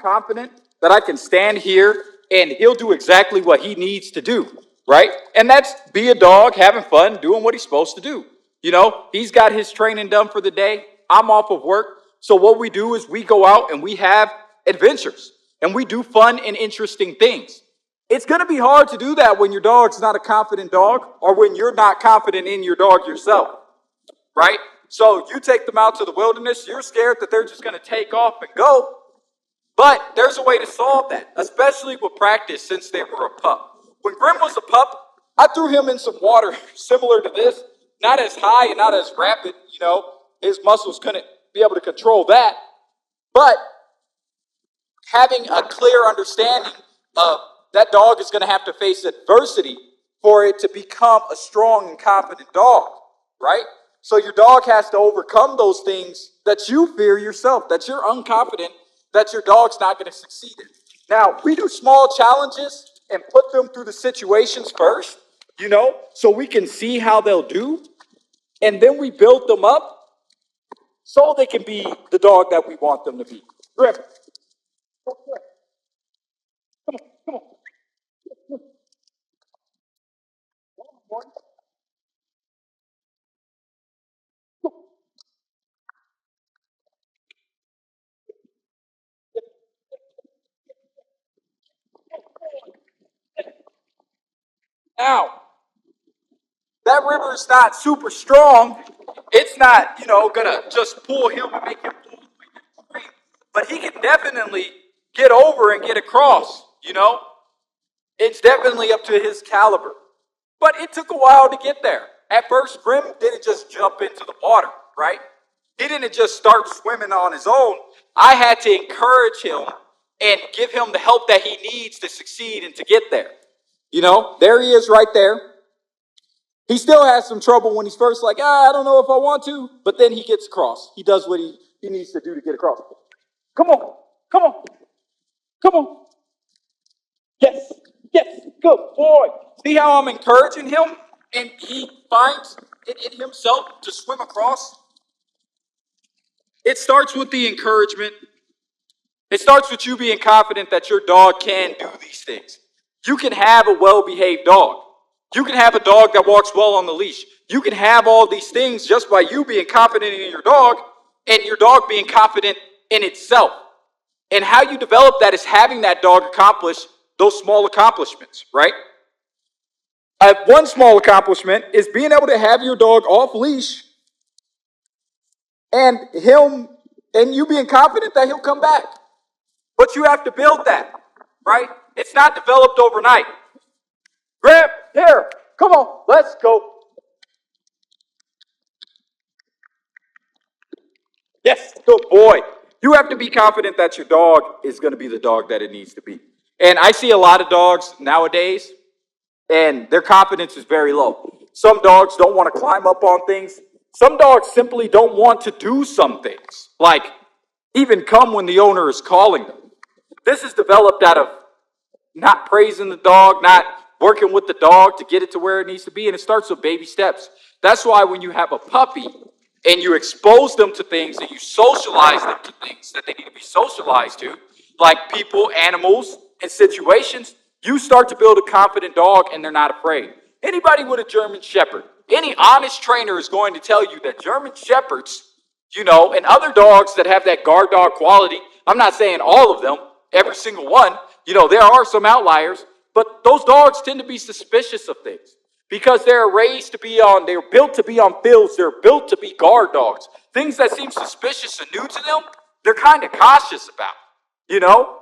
confident that I can stand here and he'll do exactly what he needs to do, right? And that's be a dog, having fun, doing what he's supposed to do. You know, he's got his training done for the day. I'm off of work. So what we do is we go out and we have adventures and we do fun and interesting things. It's going to be hard to do that when your dog's not a confident dog or when you're not confident in your dog yourself, right? So you take them out to the wilderness, you're scared that they're just going to take off and go. But there's a way to solve that, especially with practice since they were a pup. When Grim was a pup, I threw him in some water similar to this, not as high and not as rapid, you know, his muscles couldn't be able to control that. But having a clear understanding of that dog is going to have to face adversity for it to become a strong and confident dog, right? So your dog has to overcome those things that you fear yourself, that you're unconfident, that your dog's not going to succeed in. Now, we do small challenges and put them through the situations first, you know, so we can see how they'll do. And then we build them up so they can be the dog that we want them to be. Grim. Come on, come on. Now, that river is not super strong. It's not, you know, gonna just pull him and make him pull away. But he can definitely get over and get across, you know. It's definitely up to his caliber. But it took a while to get there. At first, Grim didn't just jump into the water, right? He didn't just start swimming on his own. I had to encourage him and give him the help that he needs to succeed and to get there. You know, there he is right there. He still has some trouble when he's first like, I don't know if I want to, but then he gets across. He does what he needs to do to get across. Come on, come on, come on. Yes, yes, good boy. See how I'm encouraging him and he finds it in himself to swim across? It starts with the encouragement. It starts with you being confident that your dog can do these things. You can have a well-behaved dog. You can have a dog that walks well on the leash. You can have all these things just by you being confident in your dog and your dog being confident in itself. And how you develop that is having that dog accomplish those small accomplishments, right? One small accomplishment is being able to have your dog off leash and you being confident that he'll come back. But you have to build that, right? It's not developed overnight. Grab, here, come on, let's go. Yes, good boy. You have to be confident that your dog is going to be the dog that it needs to be. And I see a lot of dogs nowadays, and their confidence is very low. Some dogs don't want to climb up on things. Some dogs simply don't want to do some things, like even come when the owner is calling them. This is developed out of not praising the dog, not working with the dog to get it to where it needs to be, and it starts with baby steps. That's why when you have a puppy and you expose them to things and you socialize them to things that they need to be socialized to, like people, animals, and situations, you start to build a confident dog and they're not afraid. Anybody with a German Shepherd, any honest trainer is going to tell you that German Shepherds, you know, and other dogs that have that guard dog quality, I'm not saying all of them, every single one, you know, there are some outliers, but those dogs tend to be suspicious of things because they're built to be on fields, they're built to be guard dogs. Things that seem suspicious and new to them, they're kind of cautious about, you know?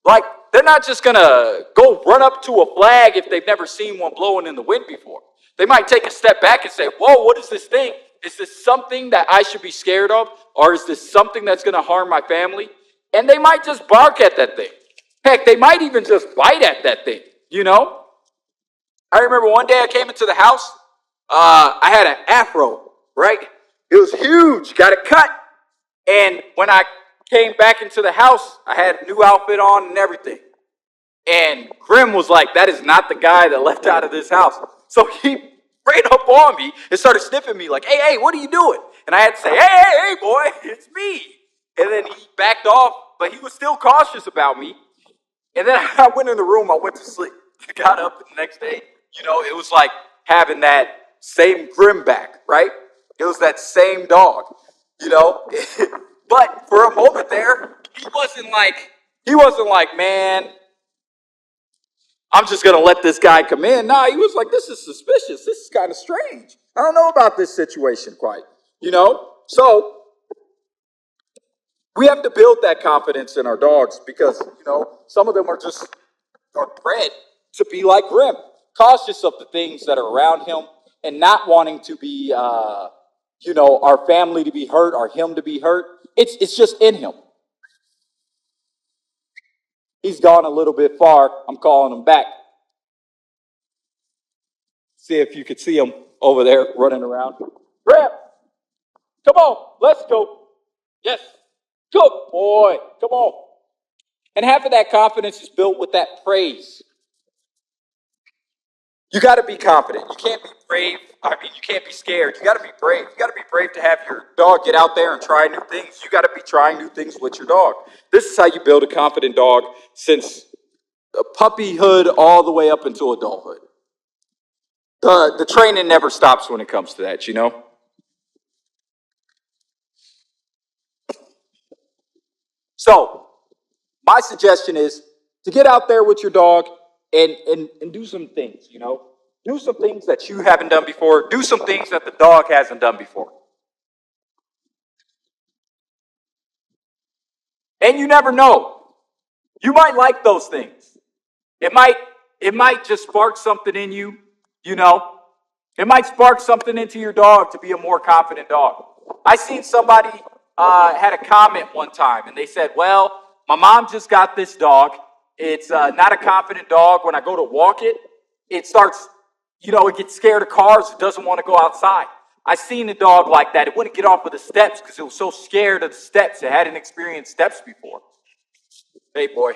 Like, they're not just going to go run up to a flag if they've never seen one blowing in the wind before. They might take a step back and say, whoa, what is this thing? Is this something that I should be scared of? Or is this something that's going to harm my family? And they might just bark at that thing. Heck, they might even just bite at that thing, you know? I remember one day I came into the house. I had an afro, right? It was huge, got it cut. And when I came back into the house, I had a new outfit on and everything. And Grim was like, that is not the guy that left out of this house. So he ran up on me and started sniffing me like, hey, what are you doing? And I had to say, hey, boy, it's me. And then he backed off but he was still cautious about me. And then I went in the room, I went to sleep. I got up the next day, it was like having that same grin back, right? It was that same dog, you know. But for a moment there, he wasn't like, man, I'm just gonna let this guy come in. Nah, he was like, this is suspicious. This is kind of strange. I don't know about this situation quite, So we have to build that confidence in our dogs because, some of them are bred to be like Grim, cautious of the things that are around him and not wanting to be, our family to be hurt or him to be hurt. It's just in him. He's gone a little bit far. I'm calling him back. See if you could see him over there running around. Grim, come on, let's go. Yes, good boy, come on. And half of that confidence is built with that praise. You got to be confident. You can't be brave. You can't be scared. You got to be brave. You got to be brave to have your dog get out there and try new things. You got to be trying new things with your dog. This is how you build a confident dog since puppyhood all the way up until adulthood. The training never stops when it comes to that. So my suggestion is to get out there with your dog and do some things. Do some things that you haven't done before. Do some things that the dog hasn't done before. And you never know. You might like those things. It might just spark something in you. It might spark something into your dog to be a more confident dog. I seen somebody had a comment one time, and they said, well, my mom just got this dog. It's not a confident dog. When I go to walk it, it starts, it gets scared of cars. It doesn't want to go outside. I seen a dog like that. It wouldn't get off of the steps because it was so scared of the steps. It hadn't experienced steps before. Hey, boy.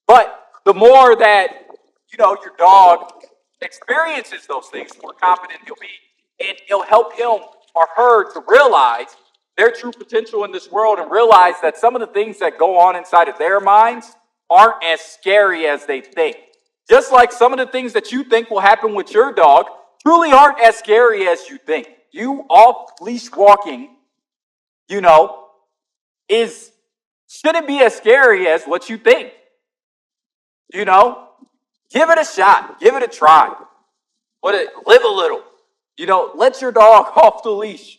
But the more that, your dog experiences those things, the more confident he'll be. And it'll help him or her to realize their true potential in this world and realize that some of the things that go on inside of their minds aren't as scary as they think. Just like some of the things that you think will happen with your dog truly aren't as scary as you think. You off-leash walking, shouldn't be as scary as what you think. Give it a shot. Give it a try. Live a little. Let your dog off the leash.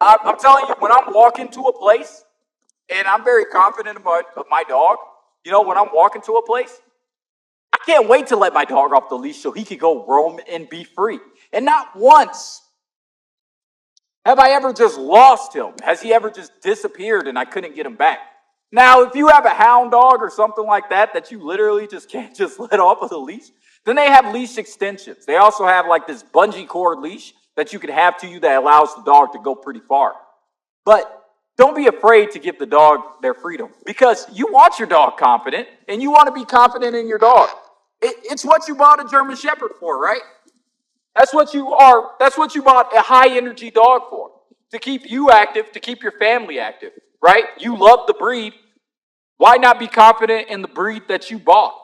I'm telling you, when I'm walking to a place, and I'm very confident of my dog, when I'm walking to a place, I can't wait to let my dog off the leash so he could go roam and be free. And not once have I ever just lost him. Has he ever just disappeared and I couldn't get him back? Now, if you have a hound dog or something like that you literally just can't just let off of the leash, then they have leash extensions. They also have like this bungee cord leash that you can have to you that allows the dog to go pretty far. But don't be afraid to give the dog their freedom because you want your dog confident and you want to be confident in your dog. It's what you bought a German Shepherd for, right? That's what you are. That's what you bought a high energy dog for. To keep you active, to keep your family active, right? You love the breed. Why not be confident in the breed that you bought?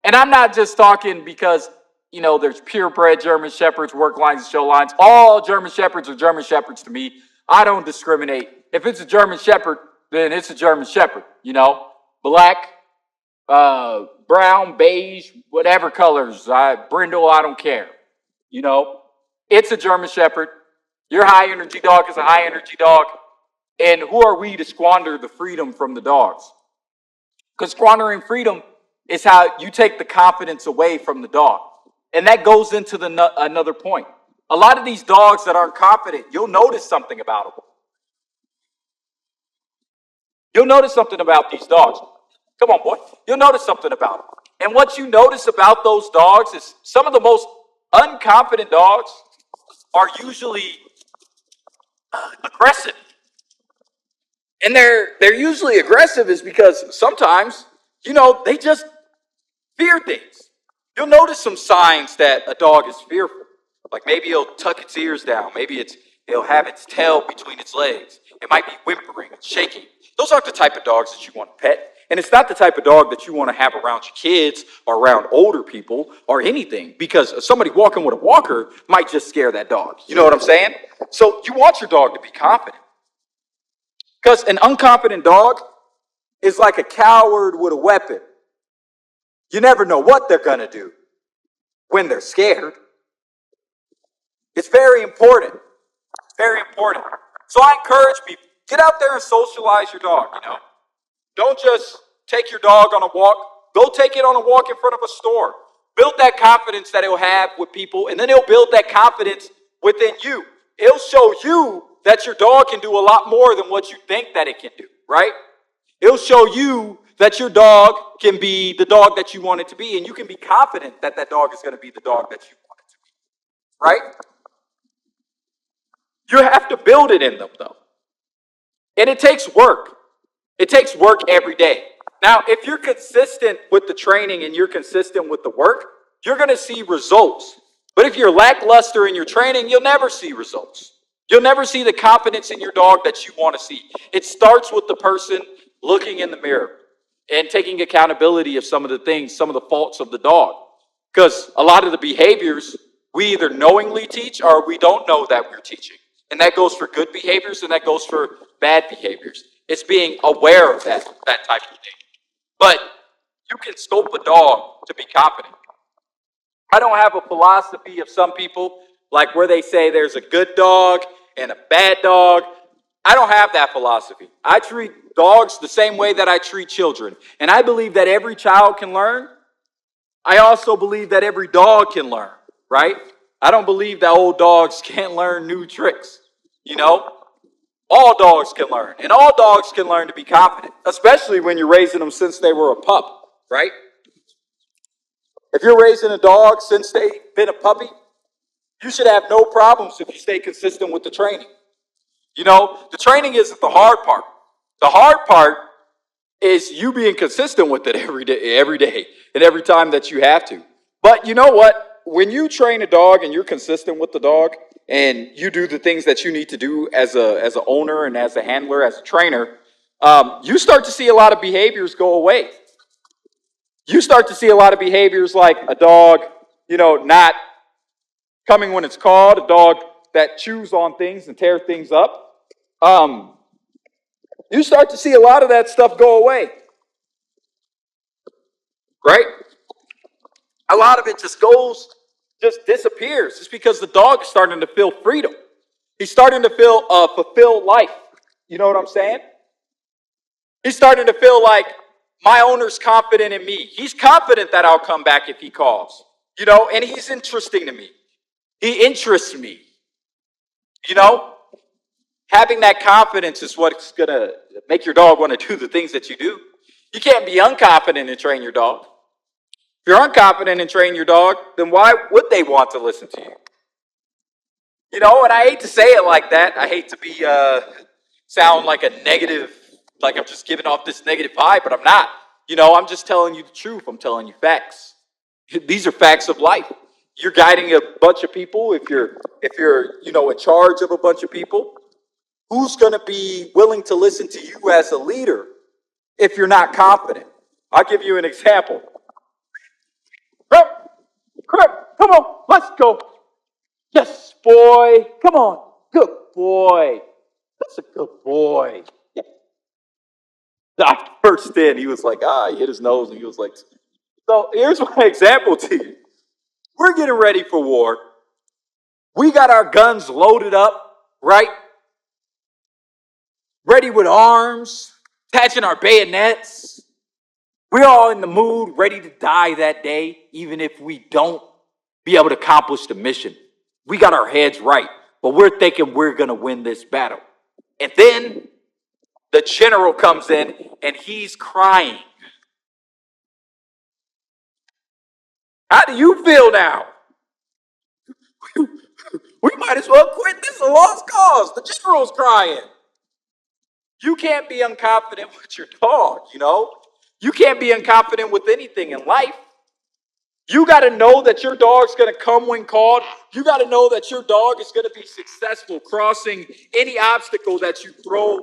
And I'm not just talking because, there's purebred German Shepherds, work lines, and show lines. All German Shepherds are German Shepherds to me. I don't discriminate. If it's a German Shepherd, then it's a German Shepherd, Black, brown, beige, whatever colors, brindle, I don't care. It's a German Shepherd. Your high energy dog is a high energy dog. And who are we to squander the freedom from the dogs? Because squandering freedom is how you take the confidence away from the dog. And that goes into another point. A lot of these dogs that aren't confident, you'll notice something about them. You'll notice something about these dogs. Come on, boy. You'll notice something about them. And what you notice about those dogs is some of the most unconfident dogs are usually aggressive. And they're usually aggressive is because sometimes, they just fear things. You'll notice some signs that a dog is fearful. Like maybe he'll tuck its ears down. Maybe its It'll have its tail between its legs. It might be whimpering and shaking. Those aren't the type of dogs that you want to pet. And it's not the type of dog that you want to have around your kids or around older people or anything, because somebody walking with a walker might just scare that dog. You know what I'm saying? So you want your dog to be confident. Because an unconfident dog is like a coward with a weapon. You never know what they're going to do when they're scared. It's very important. It's very important. So I encourage people, get out there and socialize your dog, Don't just take your dog on a walk. Go take it on a walk in front of a store. Build that confidence that it'll have with people, and then it'll build that confidence within you. It'll show you that your dog can do a lot more than what you think that it can do, right? It'll show you that your dog can be the dog that you want it to be, and you can be confident that that dog is going to be the dog that you want it to be, right? You have to build it in them, though. And it takes work. It takes work every day. Now, if you're consistent with the training and you're consistent with the work, you're going to see results. But if you're lackluster in your training, you'll never see results. You'll never see the confidence in your dog that you want to see. It starts with the person looking in the mirror and taking accountability of some of the things, some of the faults of the dog. Because a lot of the behaviors we either knowingly teach or we don't know that we're teaching. And that goes for good behaviors and that goes for bad behaviors. It's being aware of that type of thing. But you can scope a dog to be confident. I don't have a philosophy of some people, like where they say there's a good dog and a bad dog. I don't have that philosophy. I treat dogs the same way that I treat children. And I believe that every child can learn. I also believe that every dog can learn, right? I don't believe that old dogs can't learn new tricks, All dogs can learn, and all dogs can learn to be confident, especially when you're raising them since they were a pup, right? If you're raising a dog since they've been a puppy, you should have no problems if you stay consistent with the training. The training isn't the hard part. The hard part is you being consistent with it every day, and every time that you have to. But you know what? When you train a dog and you're consistent with the dog, and you do the things that you need to do as a owner and as a handler, as a trainer, you start to see a lot of behaviors go away. You start to see a lot of behaviors like a dog, not coming when it's called, a dog that chews on things and tears things up. You start to see a lot of that stuff go away, right? A lot of it just disappears. It's because the dog is starting to feel freedom. He's starting to feel a fulfilled life. You know what I'm saying? He's starting to feel like my owner's confident in me. He's confident that I'll come back if he calls, and he's interesting to me. He interests me, Having that confidence is what's going to make your dog want to do the things that you do. You can't be unconfident and train your dog. If you're unconfident and train your dog, then why would they want to listen to you? And I hate to say it like that. I hate to be sound like a negative, like I'm just giving off this negative vibe, but I'm not. I'm just telling you the truth. I'm telling you facts. These are facts of life. You're guiding a bunch of people. If you're in charge of a bunch of people, who's going to be willing to listen to you as a leader if you're not confident? I'll give you an example. Crip, come on, let's go. Yes, boy, come on, good boy. That's a good boy. Yeah. Doctor burst in. He was like, he hit his nose, and he was like, so here's my example to you. We're getting ready for war. We got our guns loaded up, right? Ready with arms, attaching our bayonets. We're all in the mood, ready to die that day, even if we don't be able to accomplish the mission. We got our heads right, but we're thinking we're going to win this battle. And then the general comes in, and he's crying. How do you feel now? We might as well quit. This is a lost cause. The general's crying. You can't be unconfident with your dog, You can't be unconfident with anything in life. You got to know that your dog's going to come when called. You got to know that your dog is going to be successful crossing any obstacle that you throw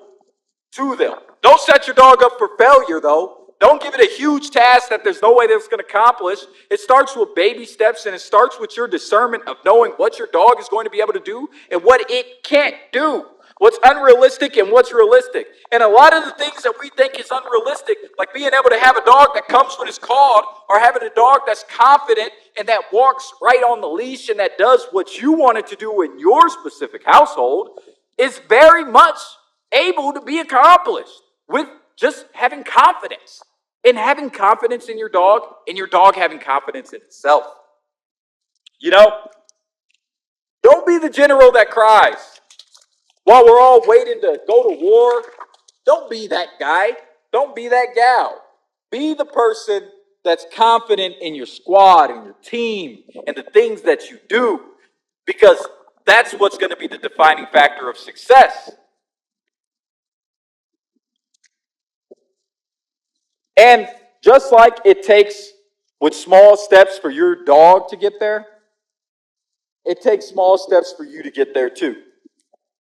to them. Don't set your dog up for failure, though. Don't give it a huge task that there's no way that it's going to accomplish. It starts with baby steps, and it starts with your discernment of knowing what your dog is going to be able to do and what it can't do. What's unrealistic and what's realistic. And a lot of the things that we think is unrealistic, like being able to have a dog that comes when it's called, or having a dog that's confident and that walks right on the leash and that does what you want it to do in your specific household, is very much able to be accomplished with just having confidence. And having confidence in your dog, and your dog having confidence in itself. You know, don't be the general that cries while we're all waiting to go to war. Don't be that guy. Don't be that gal. Be the person that's confident in your squad and your team and the things that you do, because that's what's going to be the defining factor of success. And just like it takes with small steps for your dog to get there, it takes small steps for you to get there too.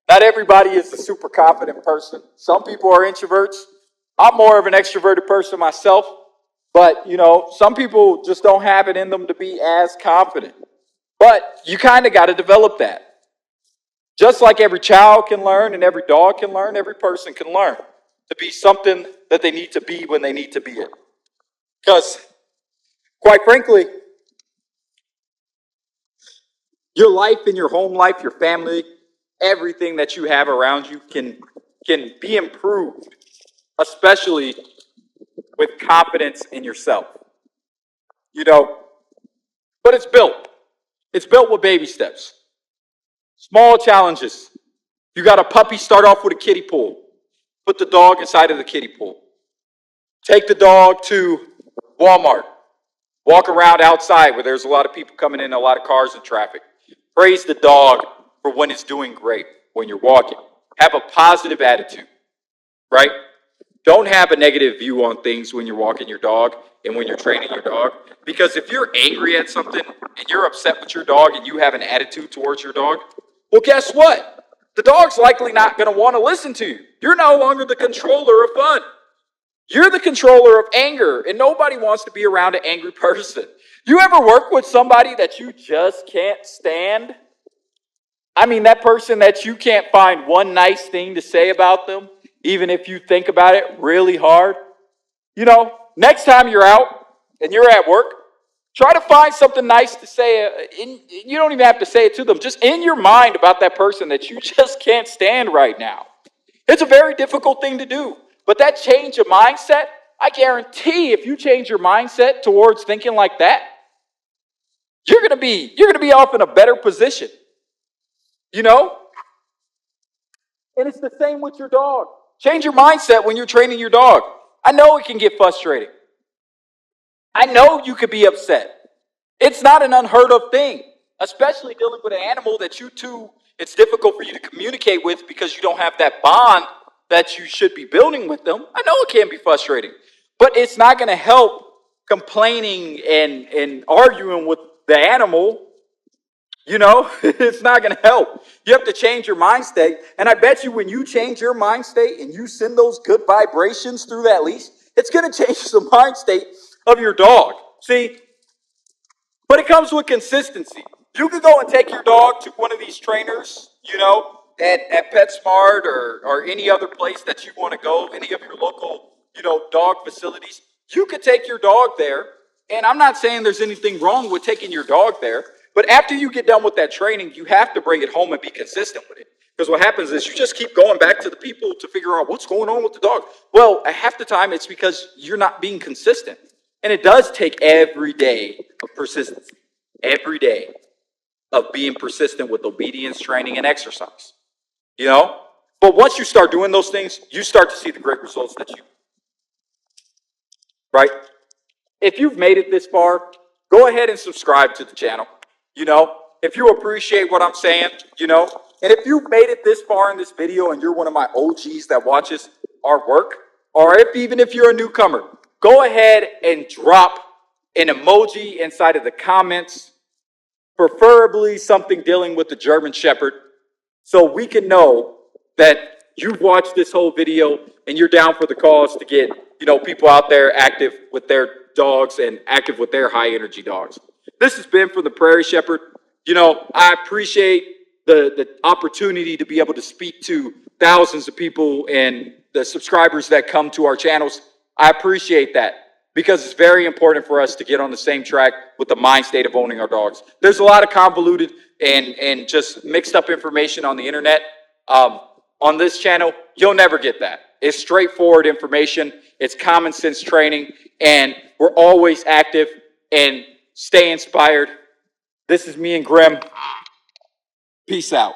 Not everybody is a super confident person. Some people are introverts. I'm more of an extroverted person myself. But, some people just don't have it in them to be as confident. But you kind of got to develop that. Just like every child can learn and every dog can learn, every person can learn to be something that they need to be when they need to be it. Because, quite frankly, your life and your home life, your family, everything that you have around you can be improved, especially with confidence in yourself. But it's built. It's built with baby steps. Small challenges. You got a puppy, start off with a kiddie pool. Put the dog inside of the kiddie pool. Take the dog to Walmart. Walk around outside where there's a lot of people coming in, a lot of cars and traffic. Praise the dog for when it's doing great when you're walking. Have a positive attitude, right? Don't have a negative view on things when you're walking your dog and when you're training your dog. Because if you're angry at something and you're upset with your dog and you have an attitude towards your dog, well, guess what? The dog's likely not going to want to listen to you. You're no longer the controller of fun. You're the controller of anger, and nobody wants to be around an angry person. You ever work with somebody that you just can't stand? I mean, that person that you can't find one nice thing to say about them, even if you think about it really hard. Next time you're out and you're at work, try to find something nice to say. You don't even have to say it to them. Just in your mind about that person that you just can't stand right now. It's a very difficult thing to do. But that change of mindset, I guarantee if you change your mindset towards thinking like that, you're gonna be off in a better position. And it's the same with your dog. Change your mindset when you're training your dog. I know it can get frustrating. I know you could be upset. It's not an unheard of thing, especially dealing with an animal that it's difficult for you to communicate with because you don't have that bond that you should be building with them. I know it can be frustrating, but it's not going to help complaining and arguing with the animal. It's not going to help. You have to change your mind state. And I bet you when you change your mind state and you send those good vibrations through that leash, it's going to change the mind state of your dog. See? But it comes with consistency. You could go and take your dog to one of these trainers, at PetSmart or any other place that you want to go, any of your local, dog facilities. You could take your dog there, and I'm not saying there's anything wrong with taking your dog there, but after you get done with that training, you have to bring it home and be consistent with it. Because what happens is you just keep going back to the people to figure out what's going on with the dog. Well, half the time it's because you're not being consistent. And it does take every day of persistence, every day of being persistent with obedience, training, and exercise. But once you start doing those things, you start to see the great results right? If you've made it this far, go ahead and subscribe to the channel. If you appreciate what I'm saying, and if you've made it this far in this video and you're one of my OGs that watches our work, or even if you're a newcomer, go ahead and drop an emoji inside of the comments, preferably something dealing with the German Shepherd, so we can know that you've watched this whole video and you're down for the cause to get, people out there active with their dogs and active with their high energy dogs. This has been from the Prairie Shepherd. I appreciate the opportunity to be able to speak to thousands of people and the subscribers that come to our channels. I appreciate that because it's very important for us to get on the same track with the mind state of owning our dogs. There's a lot of convoluted and just mixed up information on the internet. On this channel, you'll never get that. It's straightforward information. It's common sense training, and we're always active and stay inspired. This is me and Grim. Peace out.